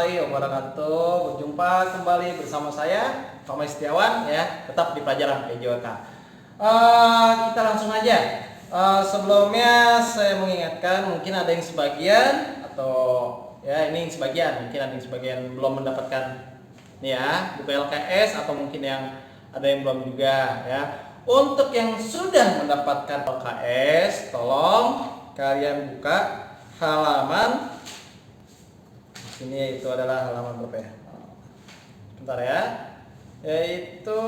warahmatullahi wabarakatuh. Berjumpa kembali bersama saya Tommy Setiawan ya, tetap di pelajaran PJOK. Kita langsung aja. Sebelumnya saya mengingatkan, mungkin ada yang sebagian atau ya ini sebagian, mungkin ada yang sebagian belum mendapatkan nih ya buku LKS, atau mungkin yang ada yang belum juga ya. Untuk yang sudah mendapatkan LKS, tolong kalian buka halaman ini, itu adalah halaman berapa ya? Bentar ya. Yaitu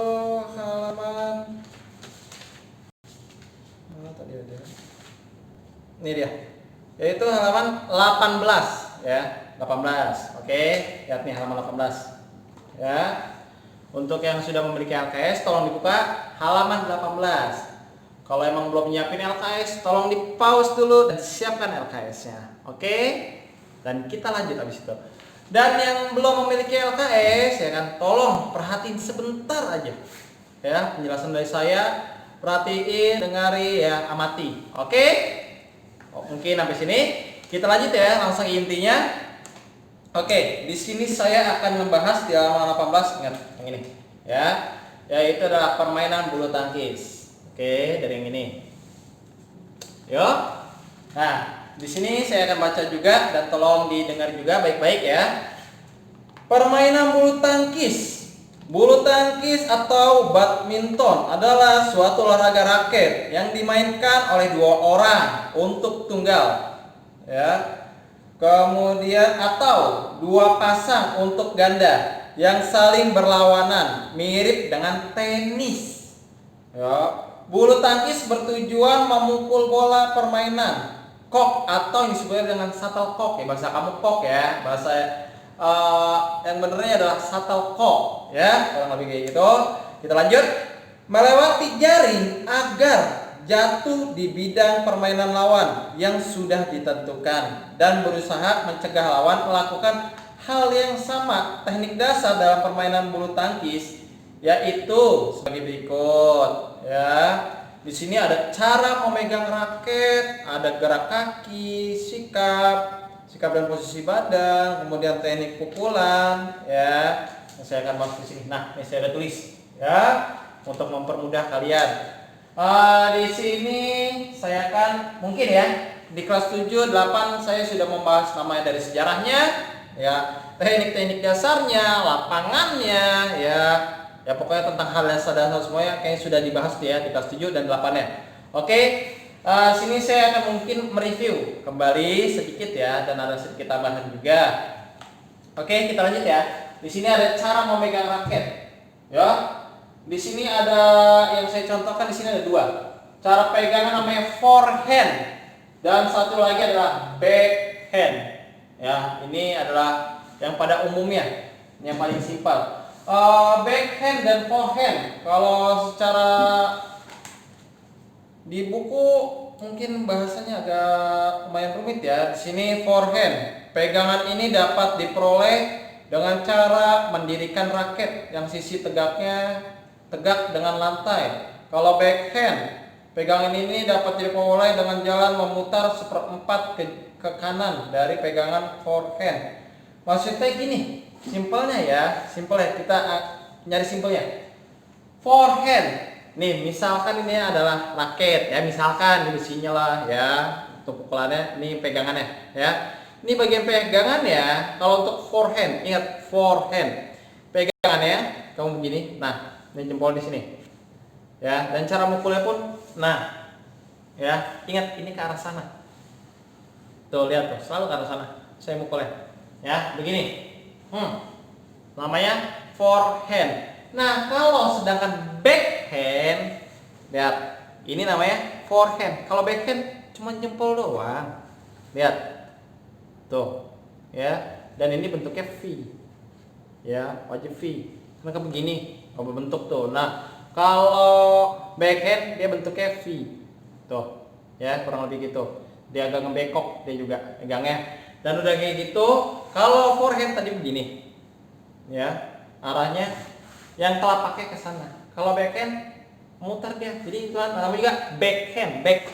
halaman mana tadi ada? Ini dia. Yaitu halaman 18 ya, 18. Oke, lihat nih halaman 18. Ya. Untuk yang sudah memiliki LKS tolong dibuka halaman 18. Kalau emang belum nyiapin LKS, tolong di pause dulu dan siapkan LKS-nya. Oke? Dan kita lanjut habis itu. Dan yang belum memiliki LKS ya kan, tolong perhatiin sebentar aja. Ya, penjelasan dari saya, perhatiin, dengari ya, amati. Oke? Mungkin sampai sini. Kita lanjut ya, langsung intinya. Oke, di sini saya akan membahas di halaman 18, ingat yang ini. Ya. Yaitu adalah permainan bulu tangkis. Oke, dari yang ini. Yuk. Nah, di sini saya akan baca juga dan tolong didengar juga baik-baik ya. Permainan bulu tangkis. Bulu tangkis atau badminton adalah suatu olahraga raket yang dimainkan oleh dua orang untuk tunggal. Ya. Kemudian atau dua pasang untuk ganda yang saling berlawanan, mirip dengan tenis. Ya. Bulu tangkis bertujuan memukul bola permainan kok, atau yang disebut dengan shuttlecock ya, bahasa kamu kok ya, bahasa yang benernya adalah shuttlecock ya, kurang lebih kayak gitu. Kita lanjut. Melewati jaring agar jatuh di bidang permainan lawan yang sudah ditentukan dan berusaha mencegah lawan melakukan hal yang sama. Teknik dasar dalam permainan bulu tangkis yaitu sebagai berikut ya. Di sini ada cara memegang raket, ada gerak kaki, sikap dan posisi badan, kemudian teknik pukulan ya. Saya akan bahas di sini. Nah, ini saya ada tulis ya untuk mempermudah kalian. Di sini saya akan mungkin ya di kelas 7, 8 saya sudah membahas namanya dari sejarahnya ya, teknik-teknik dasarnya, lapangannya ya. Ya pokoknya tentang hal yang dasar semuanya kayaknya sudah dibahas ya di kelas 7 dan 8-nya. Oke, sini saya akan mungkin mereview kembali sedikit ya, dan ada sedikit tambahan juga. Oke, kita lanjut ya. Di sini ada cara memegang raket. Ya. Di sini ada yang saya contohkan, di sini ada dua. Cara pegangan namanya forehand dan satu lagi adalah backhand. Ya, ini adalah yang pada umumnya, yang paling simpel. Backhand dan forehand. Kalau secara di buku mungkin bahasanya agak lumayan rumit ya. Di sini forehand. Pegangan ini dapat diperoleh dengan cara mendirikan raket yang sisi tegaknya tegak dengan lantai. Kalau backhand, pegangan ini dapat diperoleh dengan jalan memutar seperempat ke kanan dari pegangan forehand. Maksudnya gini, simpelnya ya, kita nyari simpelnya. Forehand, nih misalkan ini adalah raket ya, misalkan ini besinya lah ya, untuk pukulannya, ini pegangannya ya. Ini bagian pegangan ya. Kalau untuk forehand, ingat forehand, pegangannya kamu begini. Nah, ini jempol di sini ya, dan cara mukulnya pun, nah ya, ingat ini ke arah sana. Tuh lihat tuh, selalu ke arah sana. Saya mukulnya ya, begini. Namanya forehand. Nah, kalau sedangkan backhand, lihat, ini namanya forehand. Kalau backhand cuma jempol doang. Lihat. Tuh. Ya. Dan ini bentuknya V. Ya, wajib V. Mereka begini, kalau berbentuk tuh. Nah, kalau backhand dia bentuknya V. Tuh. Ya, kurang lebih gitu. Dia agak ngebekok dia juga pegangnya. Dan udah kayak gitu, kalau forehand tadi begini, ya arahnya yang telapaknya ke sana. Kalau backhand muter dia, jadi itu namanya juga backhand, back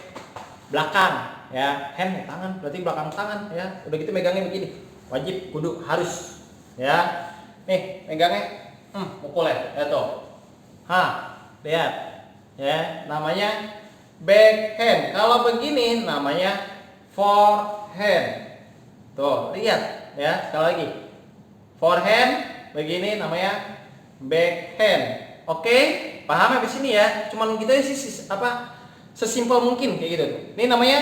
belakang, ya hand tangan, berarti belakang tangan, ya udah gitu megangnya begini, wajib kudu harus ya. Nih, pegangnya, pukul ya, tuh. Lihat, ya, namanya backhand. Kalau begini namanya forehand. Tuh, lihat, ya, sekali lagi. Forehand, begini namanya backhand. Oke, paham habis ini ya? Cuman gitu sih, sesimpel mungkin kayak gitu. Ini namanya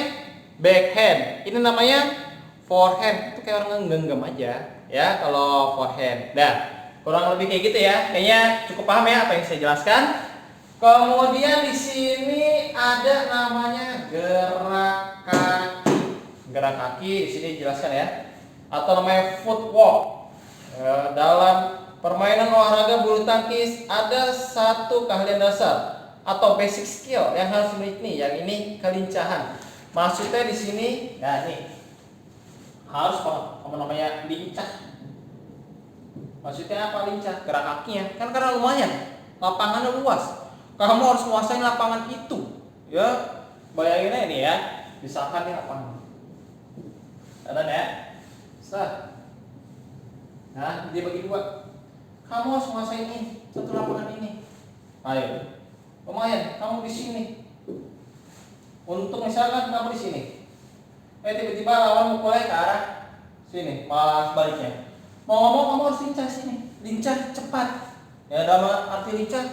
backhand, ini namanya forehand. Itu kayak orang ngenggam aja, ya kalau forehand. Nah, kurang lebih kayak gitu ya. Kayaknya cukup paham ya apa yang saya jelaskan. Kemudian di sini ada namanya gerak kaki. Gerak kaki di sini dijelaskan ya. Atau namanya footwork. Dalam permainan olahraga bulu tangkis ada satu keahlian dasar atau basic skill yang harus dimiliki nih. Yang ini kelincahan. Maksudnya di sini, ya nih harus apa namanya lincah. Maksudnya apa lincah? Gerak kakinya kan karena lumayan lapangannya luas. Kamu harus menguasai lapangan itu. Ya, bayangin aja nih ya. Misalkan nih lapangan. Ada ya? Nah, dia bagi dua. Kamu harus menguasai ini, satu lapangan ini. Ayo. Lumayan, kamu di sini. Untuk misalkan kamu di sini. Tiba-tiba lawan mukulnya ke arah sini, malah sebaliknya. Mau ngomong kamu harus lincah sini, lincah cepat. Ya dalam arti lincah,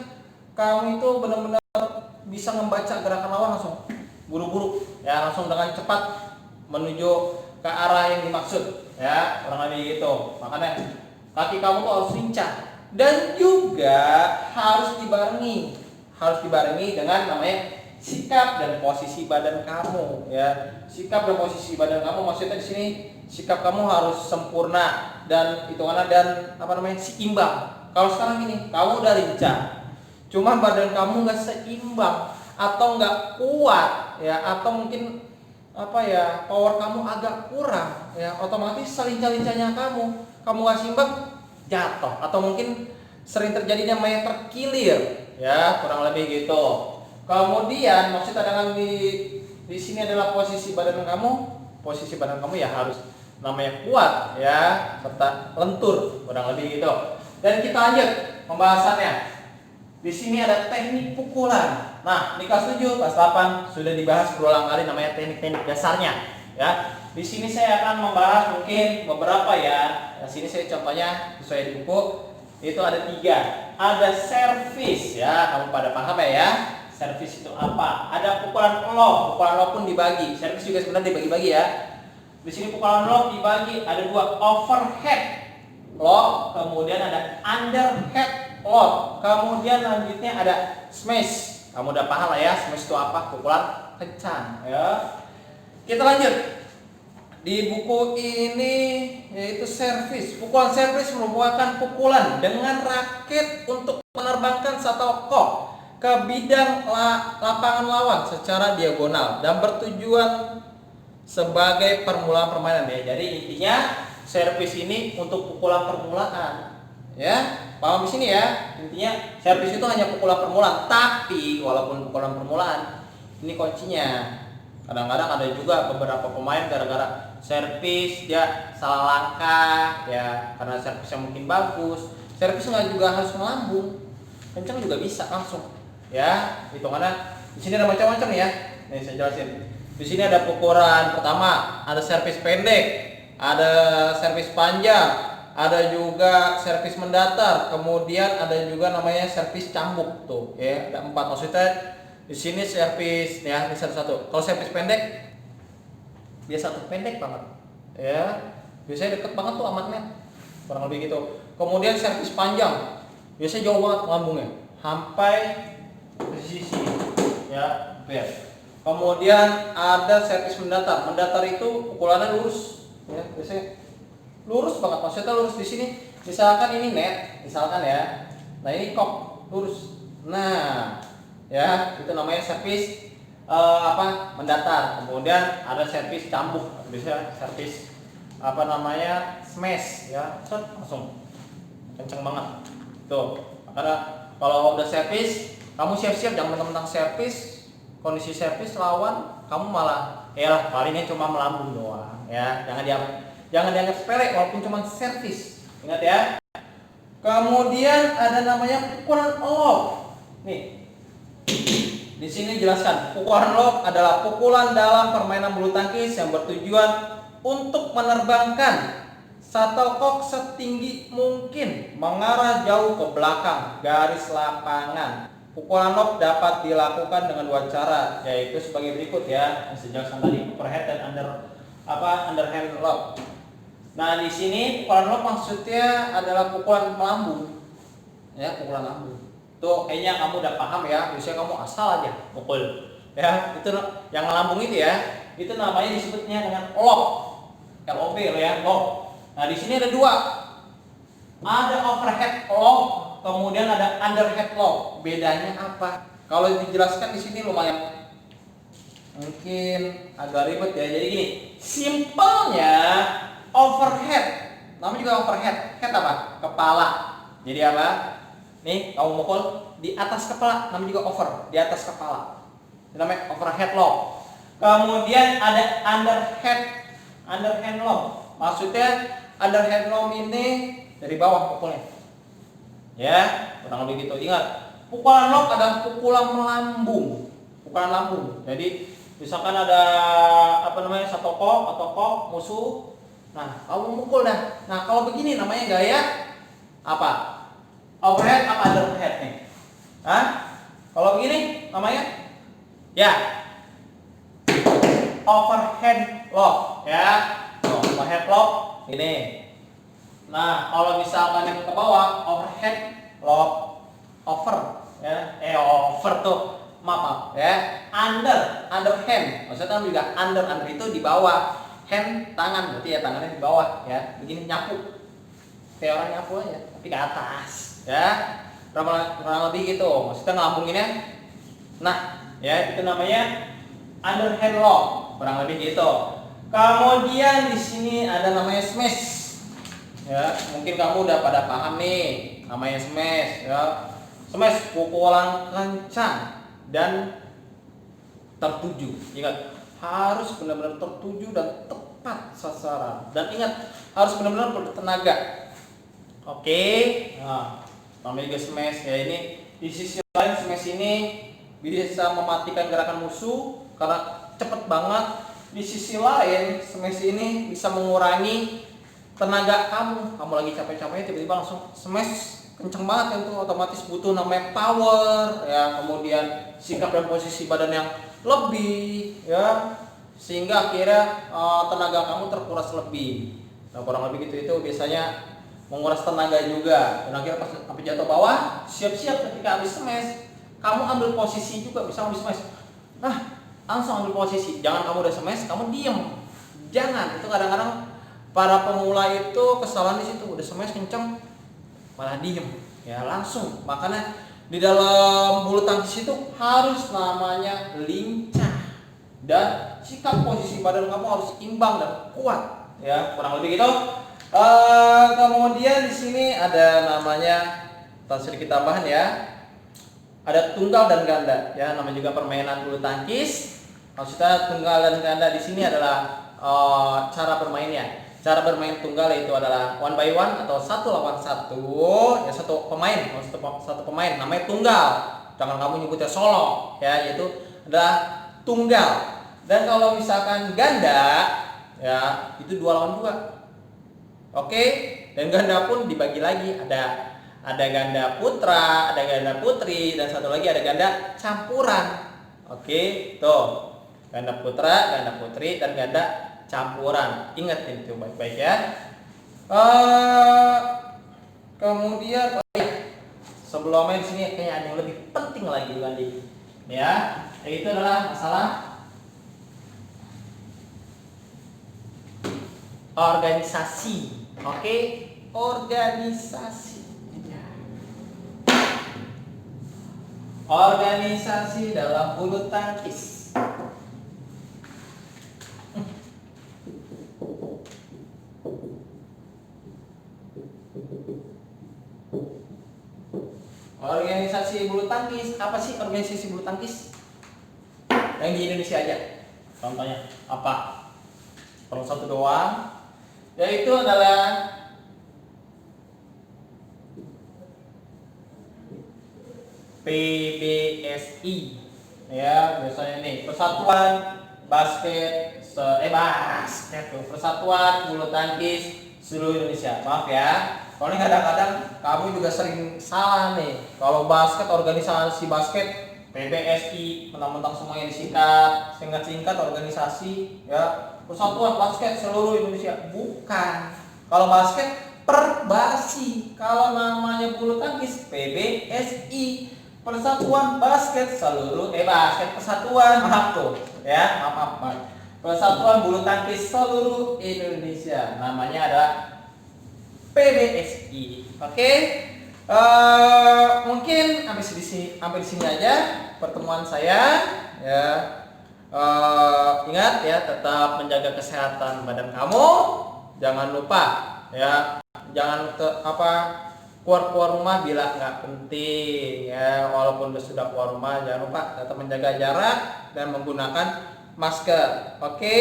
kamu itu benar-benar bisa membaca gerakan lawan langsung, buru-buru, ya langsung dengan cepat menuju ke arah yang dimaksud, ya kurang lebih gitu. Makanya kaki kamu tuh harus lincah dan juga harus dibarengi dengan namanya sikap dan posisi badan kamu, ya. Sikap dan posisi badan kamu maksudnya di sini sikap kamu harus sempurna dan hitungannya dan seimbang. Kalau sekarang gini, kamu udah lincah, cuma badan kamu nggak seimbang atau nggak kuat, ya, atau mungkin power kamu agak kurang, ya, otomatis selincah-lincahnya kamu nggak seimbang, jatuh atau mungkin sering terjadi namanya terkilir, ya kurang lebih gitu. Kemudian maksudnya dengan di sini adalah posisi badan kamu. Posisi badan kamu ya harus namanya kuat, ya, serta lentur, kurang lebih gitu. Dan kita lanjut pembahasannya. Di sini ada teknik pukulan. Nah, di kelas 7, kelas 8 sudah dibahas berulang kali namanya teknik-teknik dasarnya, ya. Di sini saya akan membahas mungkin beberapa ya. Di sini saya contohnya sesuai di buku itu ada 3. Ada servis, ya, kamu pada paham ya? Servis itu apa? Ada pukulan lob pun dibagi. Servis juga sebenarnya dibagi-bagi ya. Di sini pukulan lob dibagi ada 2, overhead lob, kemudian ada underhead lob, kemudian lanjutnya ada smash. Kamu udah paham lah ya, smash itu apa? Pukulan kencang, ya. Kita lanjut. Di buku ini yaitu servis. Pukulan servis merupakan pukulan dengan raket untuk menerbangkan satu kok ke bidang lapangan lawan secara diagonal dan bertujuan sebagai permulaan permainan, ya. Jadi intinya servis ini untuk pukulan permulaan, ya. Paham di sini ya? Intinya servis itu hanya pukulan permulaan, tapi walaupun pukulan permulaan, ini kuncinya. Kadang-kadang ada juga beberapa pemain gara-gara servis dia salah langkah, ya, karena servisnya mungkin bagus. Servis nggak juga harus melambung, kencang juga bisa langsung. Ya, hitungannya di sini ada macam-macam ya. Nih saya jelasin. Di sini ada pukulan pertama, ada servis pendek, ada servis panjang, ada juga servis mendatar, kemudian ada juga namanya servis cambuk tuh, ya. Ada 4 maksudnya. Di sini servis ya, ini satu-satu. Kalau servis pendek biasa tuh pendek banget. Ya. Biasanya deket banget tuh amatnya. Kurang lebih gitu. Kemudian servis panjang. Biasanya jauh banget lambungnya. Sampai sisi, ya, ya. Kemudian ada servis mendatar. Mendatar itu pukulannya lurus, ya, biasanya lurus banget. Maksudnya lurus di sini. Misalkan ini net, misalkan ya. Nah ini kok lurus. Nah, ya itu namanya servis mendatar. Kemudian ada servis cambuk, bisa servis smash, ya, langsung kenceng banget. Tuh, karena kalau udah servis kamu siap-siap, jangan mentang-mentang servis, kondisi servis lawan kamu malah palingnya cuma melambung doang, ya. Jangan dianggap sepele walaupun cuma servis, Ingat ya. Kemudian ada namanya pukulan lob. Nih. Di sini jelaskan, pukulan lob adalah pukulan dalam permainan bulu tangkis yang bertujuan untuk menerbangkan shuttlecock setinggi mungkin mengarah jauh ke belakang garis lapangan. Pukulan lob dapat dilakukan dengan dua cara, yaitu sebagai berikut ya. Yang saya jelaskan tadi, overhead dan underhand lob. Nah, di sini pukulan lob maksudnya adalah pukulan melambung. Ya, pukulan lambung. Tuh kayaknya kamu udah paham ya. Biasanya kamu asal aja pukul. Ya, itu yang melambung itu ya. Itu namanya disebutnya dengan lob. LOB lo ya, lob. Nah, di sini ada dua. Ada overhead lob, kemudian ada underhead lob. Bedanya apa? Kalau dijelaskan di sini lumayan mungkin agak ribet ya. Jadi gini, simpelnya overhead. Namanya juga overhead. Head apa? Kepala. Jadi apa? Nih, kamu mukul di atas kepala, namanya juga over, di atas kepala. Ini namanya overhead lob. Kemudian ada underhand lob. Maksudnya underhand lob ini dari bawah pukulnya. Ya, kurang lebih gitu. Ingat, pukulan lob adalah pukulan melambung. Pukulan lambung. Jadi, misalkan ada shuttlecock atau kok musuh. Nah, kamu mukul dah. Nah, kalau begini namanya gaya apa? Overhead apa underhead nih? Hah? Kalau begini namanya ya overhead lob ya. Overhead lob ini. Nah, kalau misalkan yang ke bawah overhead lob over ya. Over tuh maaf ya. Underhand. Maksudnya juga under itu di bawah. Hand tangan, berarti ya tangannya di bawah ya. Begini nyapu. Kayak orang nyapu aja, tapi ke atas. Ya, kurang lebih gitu. Maksudnya ngelambunginnya. Nah, ya itu namanya underhand lob, kurang lebih gitu. Kemudian di sini ada namanya smash. Ya, mungkin kamu udah pada paham nih, namanya smash. Ya, smash pukulan kencang dan tertuju. Ingat, harus benar-benar tertuju dan tepat sasaran. Dan ingat, harus benar-benar bertenaga. Oke, nah. Namanya juga smash ya. Ini di sisi lain smash ini bisa mematikan gerakan musuh karena cepet banget. Di sisi lain smash ini bisa mengurangi tenaga kamu. Kamu lagi capek-capeknya tiba-tiba langsung smash kenceng banget kan, tuh otomatis butuh namanya power ya. Kemudian sikap dan posisi badan yang lebih ya, sehingga akhirnya tenaga kamu terkuras lebih. Nah, kurang lebih gitu. Itu biasanya menguras tenaga juga. Dan akhirnya pas sampai jatuh bawah, siap-siap ketika habis smash, kamu ambil posisi juga. Bisa habis smash, langsung ambil posisi. Jangan kamu udah smash, kamu diem. Jangan. Itu kadang-kadang para pemula itu kesalahan di situ. Udah smash kenceng, malah diem. Ya langsung. Makanya di dalam bulu tangkis itu harus namanya lincah. Dan sikap posisi badan kamu harus imbang dan kuat. Ya, kurang lebih gitu. Kemudian di sini ada namanya, sedikit tambahan ya. Ada tunggal dan ganda ya, namanya juga permainan bulu tangkis. Maksudnya tunggal dan ganda di sini adalah cara bermainnya. Cara bermain tunggal itu adalah one by one atau satu lawan satu ya, satu pemain namanya tunggal. Jangan kamu nyebutnya solo ya, yaitu adalah tunggal. Dan kalau misalkan ganda ya, itu 2 lawan 2. Oke, dan ganda pun dibagi lagi, ada ganda putra, ada ganda putri, dan satu lagi ada ganda campuran. Oke, tuh ganda putra, ganda putri, dan ganda campuran. Ingat itu baik-baik ya. Kemudian sebelum main sini kayaknya ada yang lebih penting lagi ya, yaitu adalah masalah organisasi. Oke, organisasi. Organisasi dalam bulu tangkis. Organisasi bulu tangkis, apa sih organisasi bulu tangkis? Yang di Indonesia aja. Contohnya apa? Kalau satu doang, yaitu adalah PBSI. Ya, biasanya nih Persatuan Basket Persatuan Bulu Tangkis Seluruh Indonesia. Maaf ya. Kalau ini kadang-kadang kamu juga sering salah nih. Kalau basket, organisasi basket PBSI, mentang-mentang semuanya disingkat, singkat-singkat organisasi ya Persatuan Basket Seluruh Indonesia. Bukan. Kalau basket Perbasi. Kalau namanya bulu tangkis PBSI. Persatuan Basket Seluruh Basket Persatuan, maaf tuh ya, maaf. Persatuan Bulu Tangkis Seluruh Indonesia. Namanya adalah PBSI. Oke. Mungkin sampai di sini aja pertemuan saya ya. Ingat ya, tetap menjaga kesehatan badan kamu. Jangan lupa ya, jangan keluar rumah bila nggak penting ya. Walaupun sudah keluar rumah, jangan lupa tetap menjaga jarak dan menggunakan masker. Oke,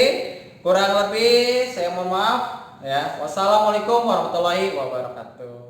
kurang lebih saya mohon maaf ya. Wassalamualaikum warahmatullahi wabarakatuh.